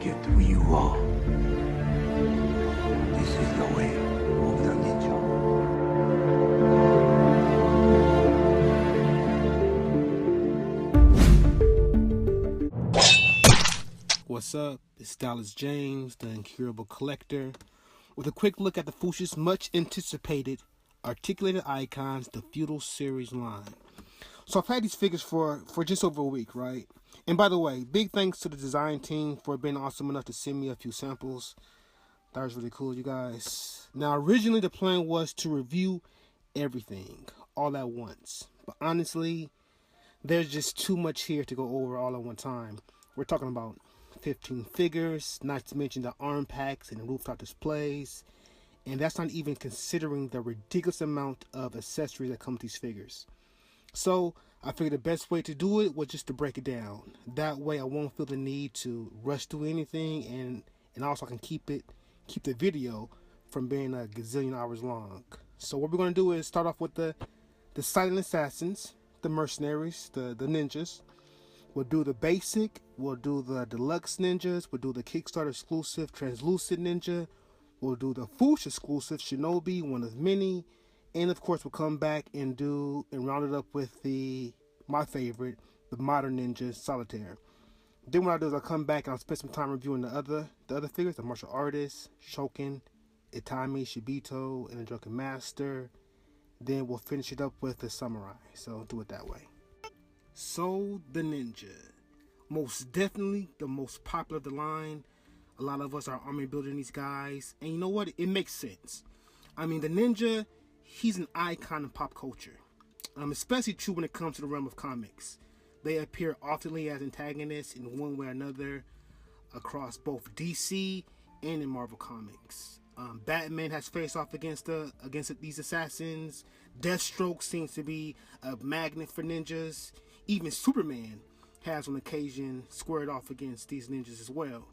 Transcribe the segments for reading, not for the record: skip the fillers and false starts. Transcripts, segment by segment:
get who you are. This is the way of the ninja. What's up? It's Dallas James, the Incurable Collector, with a quick look at the Fwoosh's much anticipated articulated icons, the Feudal series line. So I've had these figures for just over a week, right? And by the way, big thanks to the design team for being awesome enough to send me a few samples. That was really cool, you guys. Now, originally the plan was to review everything all at once. But honestly, there's just too much here to go over all at one time. We're talking about 15 figures, not to mention the arm packs and the rooftop displays. And that's not even considering the ridiculous amount of accessories that come with these figures. So I figured the best way to do it was just to break it down. That way I won't feel the need to rush through anything, and also I can keep the video from being a gazillion hours long. So what we're going to do is start off with the silent assassins, the mercenaries, the ninjas. We'll do the basic, we'll do the deluxe ninjas, we'll do the Kickstarter exclusive translucent ninja, we'll do the Fwoosh exclusive Shinobi, one of many. And of course, we'll come back and round it up with my favorite, the modern ninja Solitaire. Then what I'll do is I'll come back and I'll spend some time reviewing the other figures, the martial artists, Shokin, Itami, Shibito, and the Drunken Master. Then we'll finish it up with the samurai. So do it that way. So the ninja, most definitely the most popular of the line. A lot of us are army building these guys, and you know what? It makes sense. I mean, the ninja, he's an icon in pop culture, especially true when it comes to the realm of comics. They appear oftenly as antagonists in one way or another across both DC and in Marvel Comics. Batman has faced off against these assassins. Deathstroke seems to be a magnet for ninjas. Even Superman has on occasion squared off against these ninjas as well.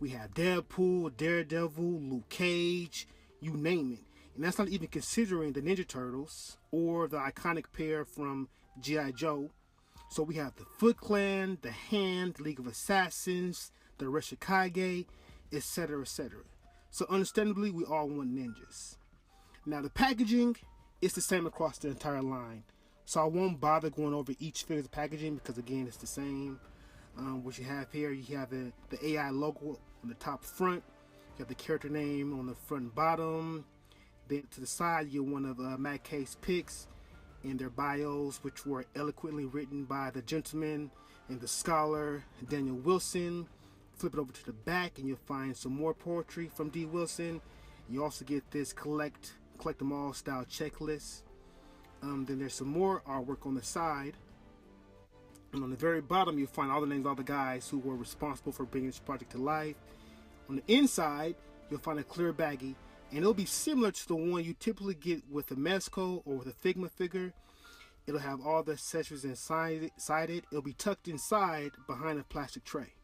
We have Deadpool, Daredevil, Luke Cage, you name it. And that's not even considering the Ninja Turtles or the iconic pair from G.I. Joe. So we have the Foot Clan, the Hand, the League of Assassins, the Reshikage, etc., etc. So understandably, we all want ninjas. Now the packaging is the same across the entire line. So I won't bother going over each figure's packaging because again, it's the same. What you have here, you have the AI logo on the top front. You have the character name on the front and bottom. Then to the side, you get one of Matt K's picks and their bios, which were eloquently written by the gentleman and the scholar Daniel Wilson. Flip it over to the back and you'll find some more poetry from D. Wilson. You also get this collect them all style checklist. Then there's some more artwork on the side. And on the very bottom, you'll find all the names of all the guys who were responsible for bringing this project to life. On the inside, you'll find a clear baggie, and it'll be similar to the one you typically get with a Mezco or with a Figma figure. It'll have all the accessories inside it. It'll be tucked inside behind a plastic tray.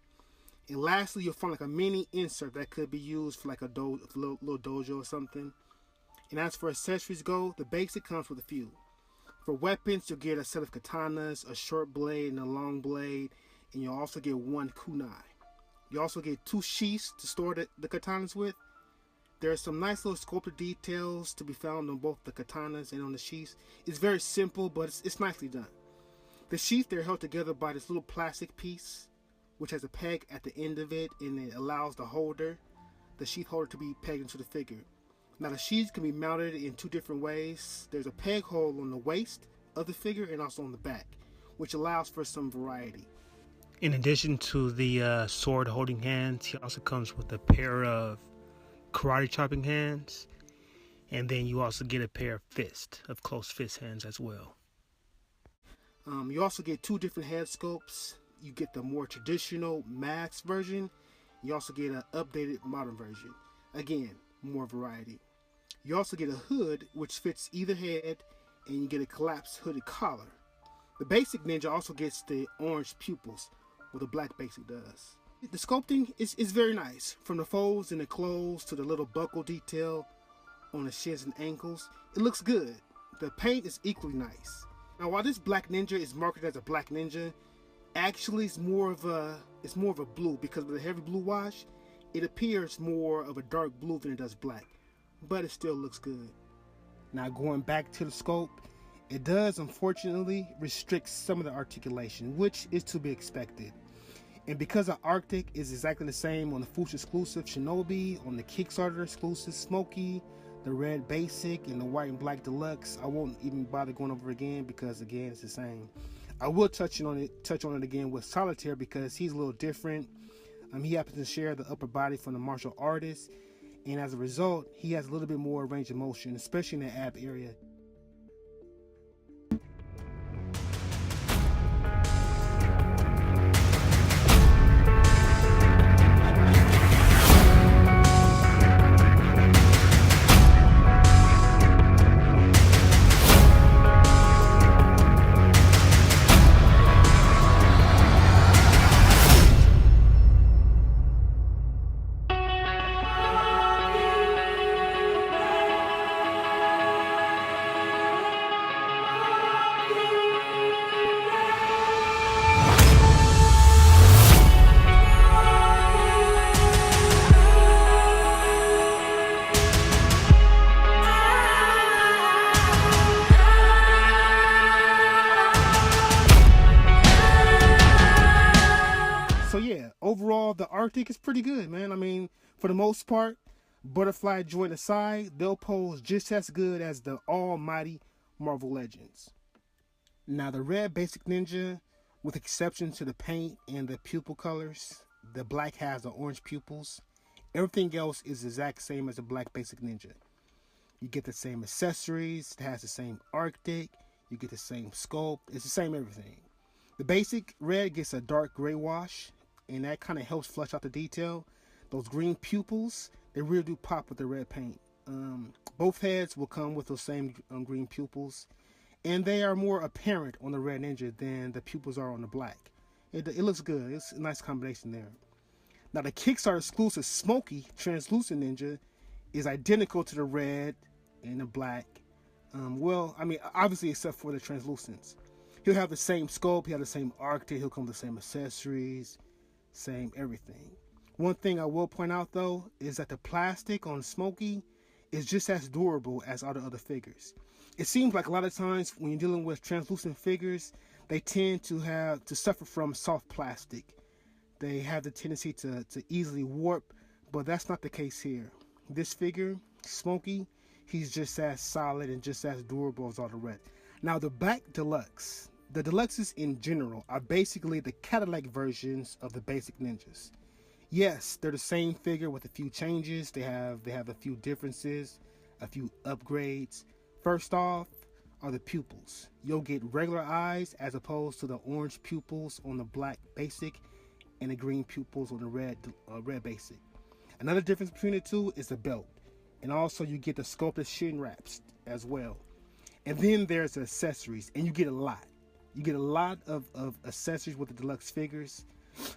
And lastly, you'll find like a mini insert that could be used for like a little dojo or something. And as for accessories go, the basic comes with a few. For weapons, you'll get a set of katanas, a short blade and a long blade, and you'll also get one kunai. You also get 2 sheaths to store the katanas with. There are some nice little sculpted details to be found on both the katanas and on the sheaths. It's very simple, but it's nicely done. The sheath, they're held together by this little plastic piece, which has a peg at the end of it, and it allows the sheath holder to be pegged into the figure. Now the sheaths can be mounted in 2 different ways. There's a peg hole on the waist of the figure and also on the back, which allows for some variety. In addition to the sword holding hands, he also comes with a pair of karate chopping hands, and then you also get a pair of close fist hands as well. You also get 2 different head sculpts. You get the more traditional max version. You also get an updated modern version. Again, more variety. You also get a hood which fits either head, and you get a collapsed hooded collar. The basic ninja also gets the orange pupils, what the black basic does. The sculpting is very nice, from the folds in the clothes to the little buckle detail on the shins and ankles. It looks good. The paint is equally nice. Now while this black ninja is marketed as a black ninja, actually it's more of a it's more of a blue, because with a heavy blue wash, it appears more of a dark blue than it does black, but it still looks good. Now going back to the scope, it does unfortunately restrict some of the articulation, which is to be expected. And because the Arctic is exactly the same on the Fwoosh exclusive Shinobi, on the Kickstarter exclusive Smoky, the red basic, and the white and black deluxe, I won't even bother going over again because again it's the same. I will touch on it again with Solitaire because he's a little different. He happens to share the upper body from the martial artist, and as a result, he has a little bit more range of motion, especially in the ab area. So yeah, overall the Arctic is pretty good, man. I mean, for the most part, butterfly joint aside, they'll pose just as good as the almighty Marvel Legends. Now the red basic ninja, with exception to the paint and the pupil colors, the black has the orange pupils. Everything else is the exact same as the black basic ninja. You get the same accessories, it has the same Arctic, you get the same sculpt, it's the same everything. The basic red gets a dark gray wash, and that kind of helps flush out the detail. Those green pupils, they really do pop with the red paint. Both heads will come with those same green pupils, and they are more apparent on the red ninja than the pupils are on the black. It looks good. It's a nice combination there. Now the Kickstarter exclusive Smoky translucent ninja is identical to the red and the black. Well, I mean, obviously except for the translucence. He'll have the same scope, he'll have the same Arctic, he'll come with the same accessories, same everything. One thing I will point out though is that the plastic on Smoky is just as durable as all the other figures. It seems like a lot of times when you're dealing with translucent figures, they tend to suffer from soft plastic. They have the tendency to easily warp, but that's not the case here. This figure, Smoky, he's just as solid and just as durable as all the rest. Now the Black Deluxe. The Deluxes in general are basically the Cadillac versions of the basic ninjas. Yes, they're the same figure with a few changes. They have a few differences, a few upgrades. First off are the pupils. You'll get regular eyes as opposed to the orange pupils on the black basic and the green pupils on the red basic. Another difference between the two is the belt. And also you get the sculpted shin wraps as well. And then there's the accessories, and you get a lot. You get a lot of accessories with the deluxe figures.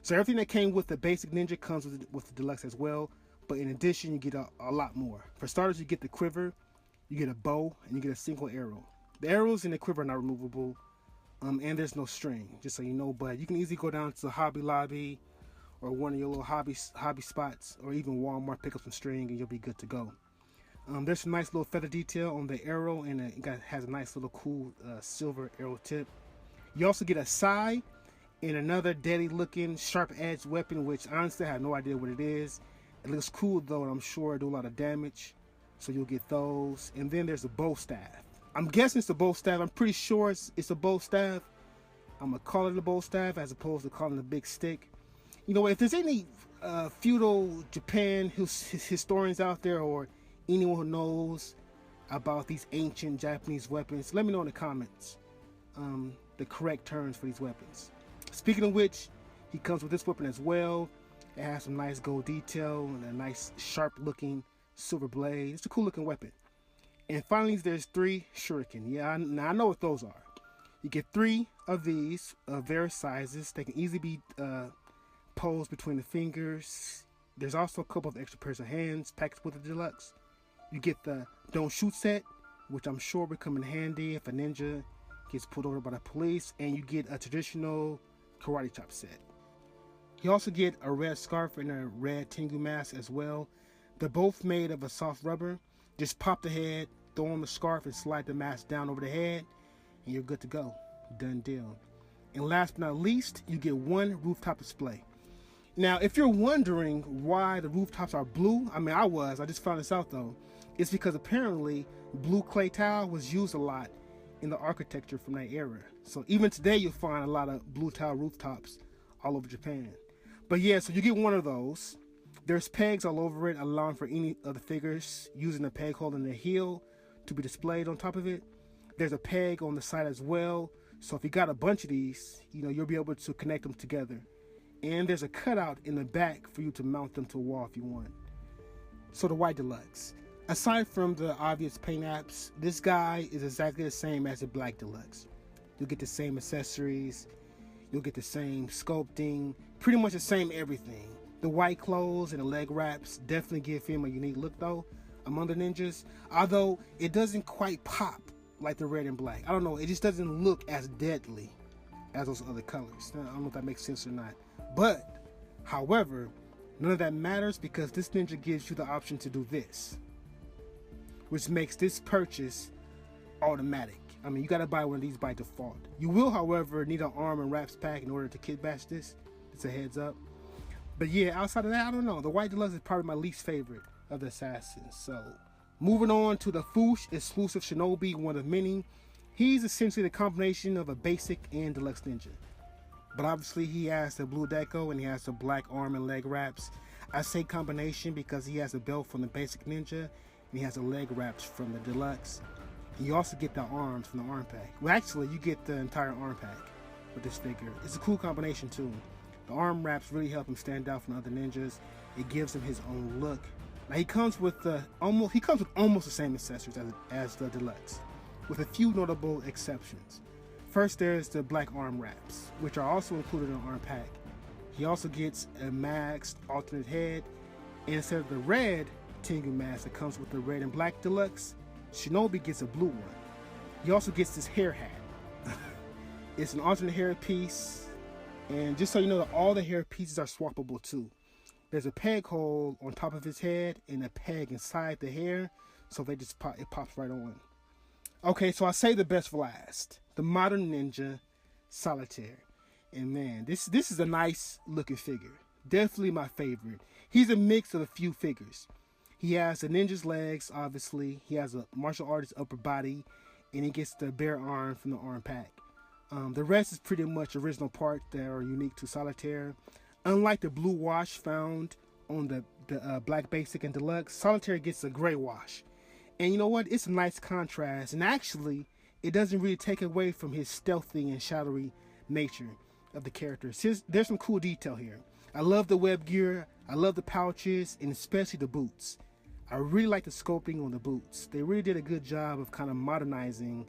So everything that came with the basic ninja comes with the deluxe as well. But in addition, you get a lot more. For starters, you get the quiver, you get a bow, and you get a single arrow. The arrows in the quiver are not removable, and there's no string, just so you know. But you can easily go down to Hobby Lobby or one of your little hobby spots, or even Walmart, pick up some string, and you'll be good to go. There's some nice little feather detail on the arrow, and it has a nice little cool silver arrow tip. You also get a sai and another deadly looking sharp edged weapon, which honestly I have no idea what it is. It looks cool though, and I'm sure it'll do a lot of damage, so you'll get those. And then there's a bow staff. I'm guessing it's a bow staff. I'm pretty sure it's a bow staff. I'm gonna call it a bow staff as opposed to calling it a big stick. You know, if there's any feudal Japan historians out there, or anyone who knows about these ancient Japanese weapons, let me know in the comments the correct terms for these weapons. Speaking of which, he comes with this weapon as well. It has some nice gold detail and a nice sharp looking silver blade. It's a cool looking weapon. And finally, there's 3 shuriken. Yeah, I know what those are. You get 3 of these of various sizes. They can easily be posed between the fingers. There's also a couple of extra pairs of hands packaged with the deluxe. You get the don't shoot set, which I'm sure will come in handy if a ninja gets pulled over by the police, and you get a traditional karate chop set. You also get a red scarf and a red Tengu mask as well. They're both made of a soft rubber. Just pop the head, throw on the scarf, and slide the mask down over the head, and you're good to go. Done deal. And last but not least, you get one rooftop display. Now, if you're wondering why the rooftops are blue, I just found this out though. It's because apparently blue clay tile was used a lot in the architecture from that era. So even today you'll find a lot of blue tile rooftops all over Japan. But yeah, so you get one of those. There's pegs all over it, allowing for any of the figures using the peg hole in the heel to be displayed on top of it. There's a peg on the side as well. So if you got a bunch of these, you'll be able to connect them together. And there's a cutout in the back for you to mount them to a wall if you want. So the White Deluxe. Aside from the obvious paint apps, this guy is exactly the same as the Black Deluxe. You'll get the same accessories. You'll get the same sculpting. Pretty much the same everything. The white clothes and the leg wraps definitely give him a unique look though among the ninjas. Although it doesn't quite pop like the red and black. I don't know. It just doesn't look as deadly as those other colors. I don't know if that makes sense or not. But, however, none of that matters because this ninja gives you the option to do this, which makes this purchase automatic. You gotta buy one of these by default. You will, however, need an arm and wraps pack in order to kit bash this. It's a heads up. But yeah, outside of that, I don't know. The White Deluxe is probably my least favorite of the assassins. So, moving on to the Fwoosh exclusive Shinobi, one of many. He's essentially the combination of a basic and deluxe ninja. But obviously he has the blue deco and he has the black arm and leg wraps. I say combination because he has a belt from the basic ninja and he has the leg wraps from the deluxe. And you also get the arms from the arm pack. Well, actually, you get the entire arm pack with this figure. It's a cool combination too. The arm wraps really help him stand out from other ninjas. It gives him his own look. Now he comes with almost the same accessories as the deluxe, with a few notable exceptions. First, there's the black arm wraps, which are also included in the arm pack. He also gets a masked alternate head, and instead of the red Tengu mask that comes with the red and black deluxe, Shinobi gets a blue one. He also gets this hair hat. It's an alternate hair piece, and just so you know, all the hair pieces are swappable too. There's a peg hole on top of his head and a peg inside the hair, so it pops right on. Okay, so I say the best for last. The modern ninja, Solitaire. And man, this is a nice looking figure. Definitely my favorite. He's a mix of a few figures. He has the ninja's legs, obviously. He has a martial artist's upper body, and he gets the bare arm from the arm pack. The rest is pretty much original parts that are unique to Solitaire. Unlike the blue wash found on the black basic and deluxe, Solitaire gets a gray wash. And you know what? It's a nice contrast. And actually, it doesn't really take away from his stealthy and shadowy nature of the character. There's some cool detail here. I love the web gear. I love the pouches, and especially the boots. I really like the sculpting on the boots. They really did a good job of kind of modernizing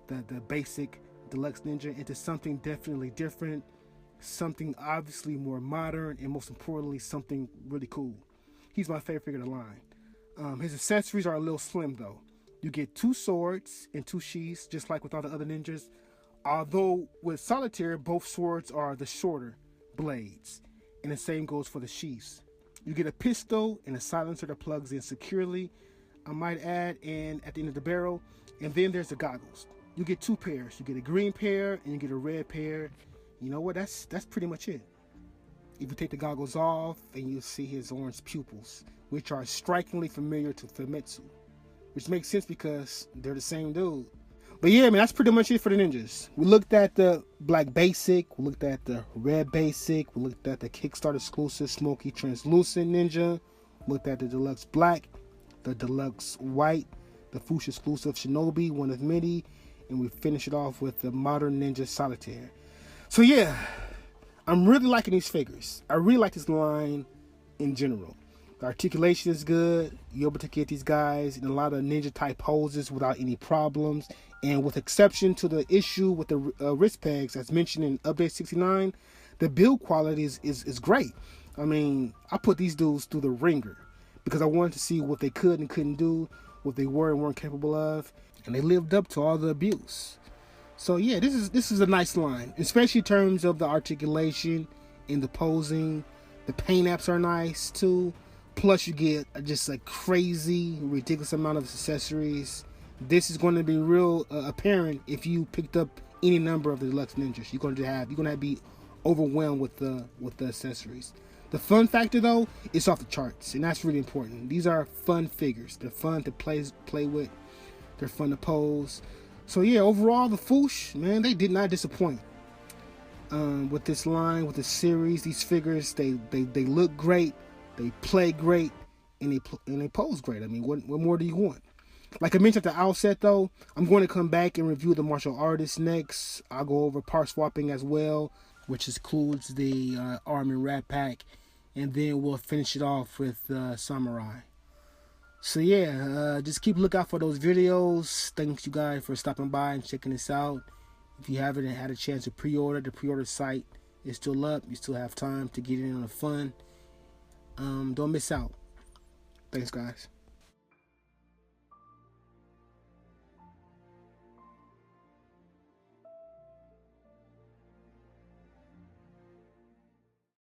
the basic deluxe ninja into something definitely different, something obviously more modern, and most importantly, something really cool. He's my favorite figure of the line. His accessories are a little slim though. You get 2 swords and 2 sheaths, just like with all the other ninjas. Although with Solitaire, both swords are the shorter blades, and the same goes for the sheaths. You get a pistol and a silencer that plugs in securely, I might add, and at the end of the barrel. And then there's the goggles. You get 2 pairs. You get a green pair and you get a red pair. You know what? That's pretty much it. If you take the goggles off, and you'll see his orange pupils, which are strikingly familiar to Famitsu, which makes sense because they're the same dude. But yeah, man, that's pretty much it for the ninjas. We looked at the black basic, we looked at the red basic, we looked at the Kickstarter exclusive smoky translucent ninja, we looked at the deluxe black, the deluxe white, the Fwoosh exclusive Shinobi, one of many, and we finish it off with the modern ninja Solitaire. So yeah, I'm really liking these figures. I really like this line in general. The articulation is good. You're able to get these guys in a lot of ninja type poses without any problems. And with exception to the issue with the wrist pegs as mentioned in update 69, the build quality is great. I mean, I put these dudes through the ringer because I wanted to see what they could and couldn't do, what they were and weren't capable of, and they lived up to all the abuse. So yeah, this is a nice line, especially in terms of the articulation in the posing. The paint apps are nice too. Plus you get just a crazy, ridiculous amount of accessories. This is going to be real apparent if you picked up any number of the Deluxe Ninjas. You're going to be overwhelmed with the accessories. The fun factor though is off the charts, and that's really important. These are fun figures. They're fun to play with. They're fun to pose. So yeah, overall the Fwoosh, man, they did not disappoint. With this line, with this series, these figures, they look great, they play great, and they pose great. I mean, what more do you want? Like I mentioned at the outset though, I'm going to come back and review the martial artists next. I'll go over part swapping as well, which includes the arm and rat pack, and then we'll finish it off with samurai. So yeah, just keep a lookout for those videos. Thanks you guys for stopping by and checking this out. If you haven't had a chance to pre-order, the pre-order site is still up. You still have time to get in on the fun. Don't miss out. Thanks guys.